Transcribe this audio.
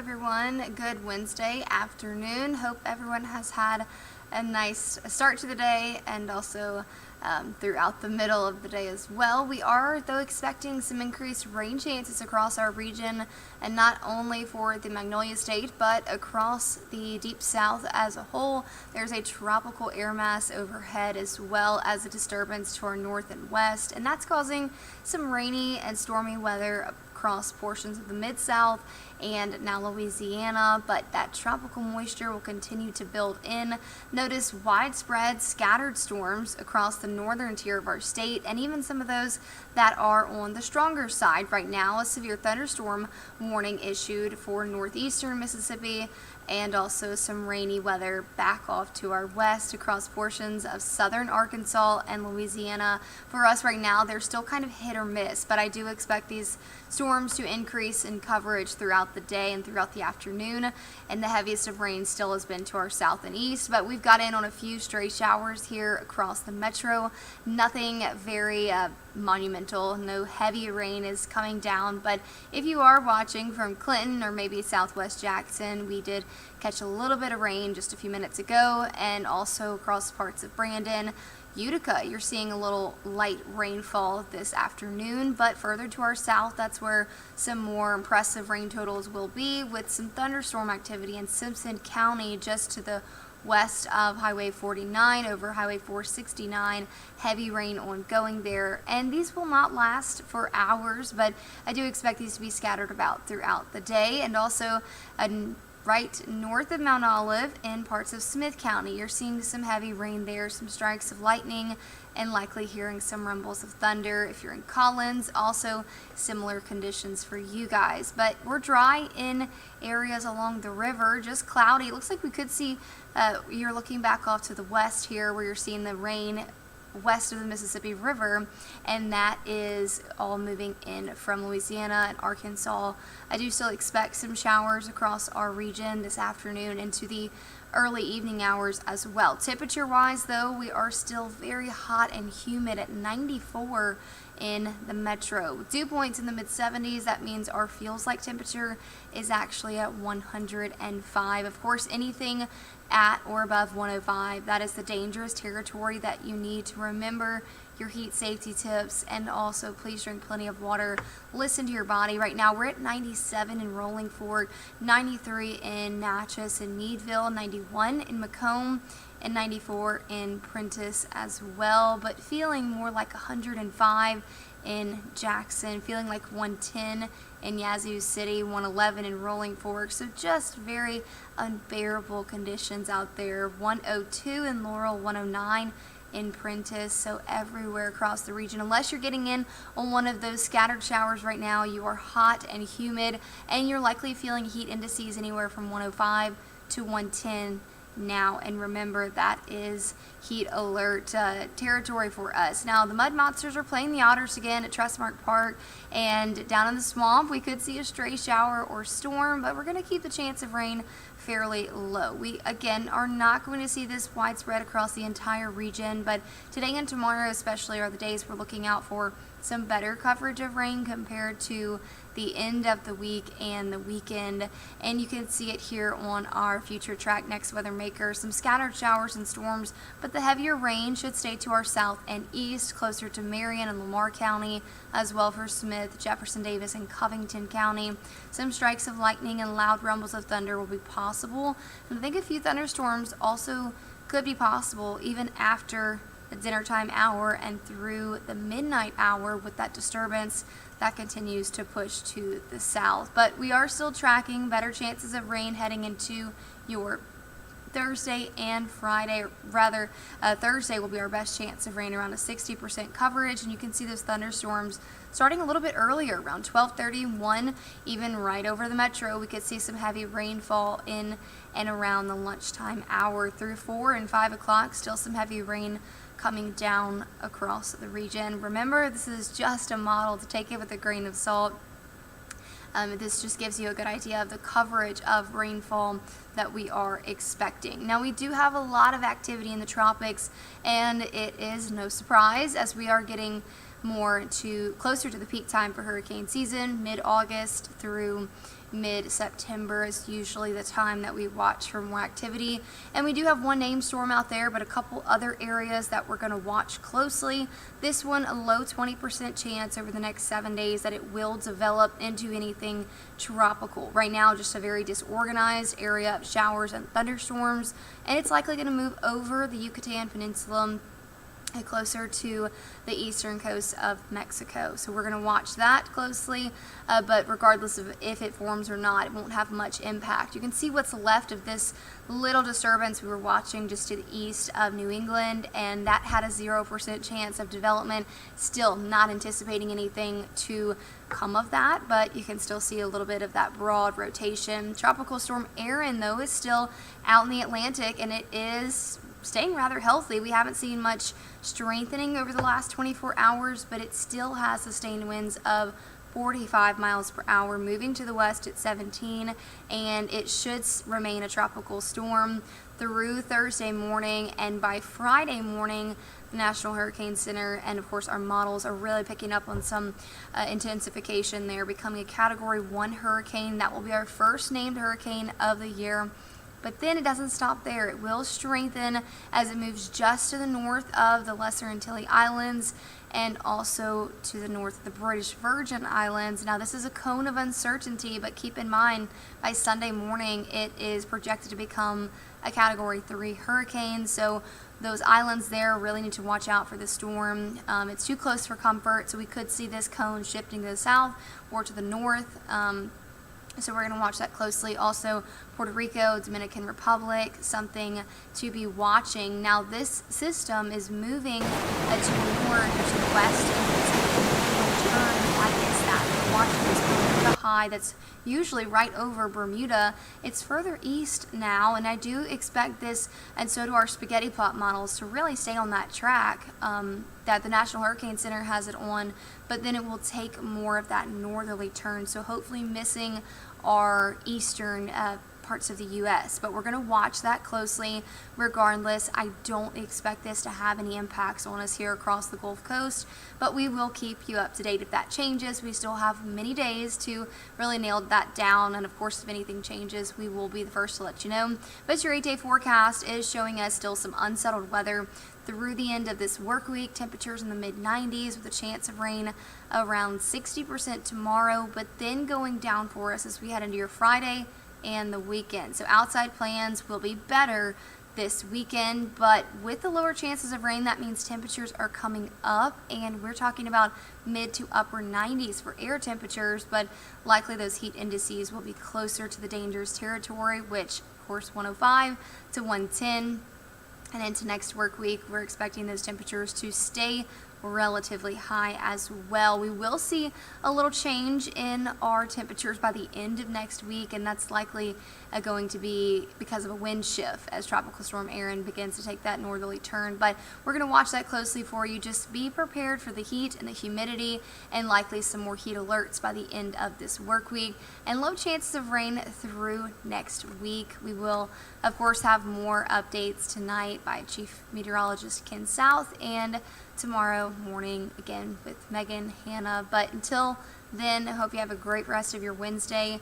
everyone. Good Wednesday afternoon. Hope everyone has had a nice start to the day and also throughout the middle of the day as well. We are, though, expecting some increased rain chances across our region, and not only for the Magnolia State, but across the Deep South as a whole. There's a tropical air mass overhead as well as a disturbance to our north and west, and that's causing some rainy and stormy weather across portions of the Mid-South and now Louisiana, but that tropical moisture will continue to build in. Notice widespread scattered storms across the northern tier of our state, and even some of those that are on the stronger side. Right now, a severe thunderstorm warning issued for northeastern Mississippi, and also some rainy weather back off to our west across portions of southern Arkansas and Louisiana. For us right now, they're still kind of hit or miss, but I do expect these storms to increase in coverage throughout the day and throughout the afternoon, and the heaviest of rain still has been to our south and east, but we've got in on a few stray showers here across the metro. Nothing very monumental, no heavy rain is coming down, but if you are watching from Clinton or maybe Southwest Jackson, we did catch a little bit of rain just a few minutes ago, and also across parts of Brandon. Utica, you're seeing a little light rainfall this afternoon, but further to our south, that's where some more impressive rain totals will be, with some thunderstorm activity in Simpson County just to the west of Highway 49 over Highway 469. Heavy rain ongoing there, and these will not last for hours, but I do expect these to be scattered about throughout the day. And also right north of Mount Olive in parts of Smith County, you're seeing some heavy rain there, some strikes of lightning, and likely hearing some rumbles of thunder. If you're in Collins, also similar conditions for you guys. But we're dry in areas along the river, just cloudy. It looks like we could see, you're looking back off to the west here where you're seeing the rain west of the Mississippi River, and that is all moving in from Louisiana and Arkansas. I do still expect some showers across our region this afternoon into the early evening hours as well. Temperature wise, though, we are still very hot and humid at 94 in the metro. Dew points in the mid-70s. That means our feels like temperature is actually at 105. Of course, anything at or above 105, that is the dangerous territory that you need to remember your heat safety tips, and also please drink plenty of water. Listen to your body. Right now we're at 97 in Rolling Fork, 93 in Natchez and Meadville, 91 in Macomb, and 94 in Prentiss as well, but feeling more like 105 in Jackson, feeling like 110 in Yazoo City, 111 in Rolling Fork. So just very unbearable conditions out there. 102 in Laurel, 109 in Prentiss. So everywhere across the region, unless you're getting in on one of those scattered showers right now, you are hot and humid, and you're likely feeling heat indices anywhere from 105 to 110 now. And remember, that is heat alert territory for us. Now, the Mud Monsters are playing the Otters again at Trustmark Park, and down in the swamp we could see a stray shower or storm, but we're going to keep the chance of rain fairly low. We again are not going to see this widespread across the entire region, but today and tomorrow especially are the days we're looking out for some better coverage of rain compared to the end of the week and the weekend. And you can see it here on our future track next weather maker. Some scattered showers and storms, but the heavier rain should stay to our south and east, closer to Marion and Lamar County, as well for Smith, Jefferson Davis, and Covington County. Some strikes of lightning and loud rumbles of thunder will be possible, and I think a few thunderstorms also could be possible even after the dinner time hour and through the midnight hour, with that disturbance that continues to push to the south. But we are still tracking better chances of rain heading into your Thursday and Friday. Rather, Thursday will be our best chance of rain, around a 60% coverage, and you can see those thunderstorms starting a little bit earlier, around 12:31, even right over the metro. We could see some heavy rainfall in and around the lunchtime hour through 4 and 5 o'clock. Still some heavy rain coming down across the region. Remember, this is just a model, to take it with a grain of salt. This just gives you a good idea of the coverage of rainfall that we are expecting. Now, we do have a lot of activity in the tropics, and it is no surprise as we are getting closer to the peak time for hurricane season, mid-August through mid-September is usually the time that we watch for more activity. And we do have one named storm out there, but a couple other areas that we're going to watch closely. This one, a low 20% chance over the next 7 days that it will develop into anything tropical. Right now, just a very disorganized area of showers and thunderstorms, and it's likely going to move over the Yucatan Peninsula closer to the eastern coast of Mexico. So we're going to watch that closely, but regardless of if it forms or not, it won't have much impact. You can see what's left of this little disturbance we were watching just to the east of New England, and that had a 0% chance of development. Still not anticipating anything to come of that, but you can still see a little bit of that broad rotation. Tropical Storm Erin, though, is still out in the Atlantic, and it is staying rather healthy. We haven't seen much strengthening over the last 24 hours, but it still has sustained winds of 45 miles per hour, moving to the west at 17, and it should remain a tropical storm through Thursday morning. And by Friday morning, the National Hurricane Center and of course our models are really picking up on some intensification there, becoming a Category 1 hurricane. That will be our first named hurricane of the year. But then it doesn't stop there. It will strengthen as it moves just to the north of the Lesser Antilles Islands and also to the north of the British Virgin Islands. Now, this is a cone of uncertainty, but keep in mind, by Sunday morning, it is projected to become a Category 3 hurricane. So those islands there really need to watch out for the storm. It's too close for comfort, so we could see this cone shifting to the south or to the north. So we're going to watch that closely. Also, Puerto Rico, Dominican Republic, something to be watching. Now, this system is moving to the north, to the west, and it's going to turn against that. We're watching this Bermuda high that's usually right over Bermuda. It's further east now, and I do expect this, and so do our spaghetti plot models, to really stay on that track that the National Hurricane Center has it on, but then it will take more of that northerly turn, so hopefully missing our eastern parts of the U.S. But we're going to watch that closely regardless. I don't expect this to have any impacts on us here across the Gulf Coast, but we will keep you up to date if that changes. We still have many days to really nail that down, and of course if anything changes, we will be the first to let you know. But your 8-day forecast is showing us still some unsettled weather through the end of this work week. Temperatures in the mid-90s with a chance of rain around 60% tomorrow, but then going down for us as we head into your Friday and the weekend. So outside plans will be better this weekend, but with the lower chances of rain, that means temperatures are coming up, and we're talking about mid to upper 90s for air temperatures, but likely those heat indices will be closer to the dangerous territory, which of course 105 to 110. And into next work week, we're expecting those temperatures to stay relatively high as well. We will see a little change in our temperatures by the end of next week, and that's likely going to be because of a wind shift as Tropical Storm Erin begins to take that northerly turn. But we're going to watch that closely for you. Just be prepared for the heat and the humidity, and likely some more heat alerts by the end of this work week, and low chances of rain through next week. We will of course have more updates tonight by Chief Meteorologist Ken South, and tomorrow morning again with Megan, Hannah. But until then, I hope you have a great rest of your Wednesday.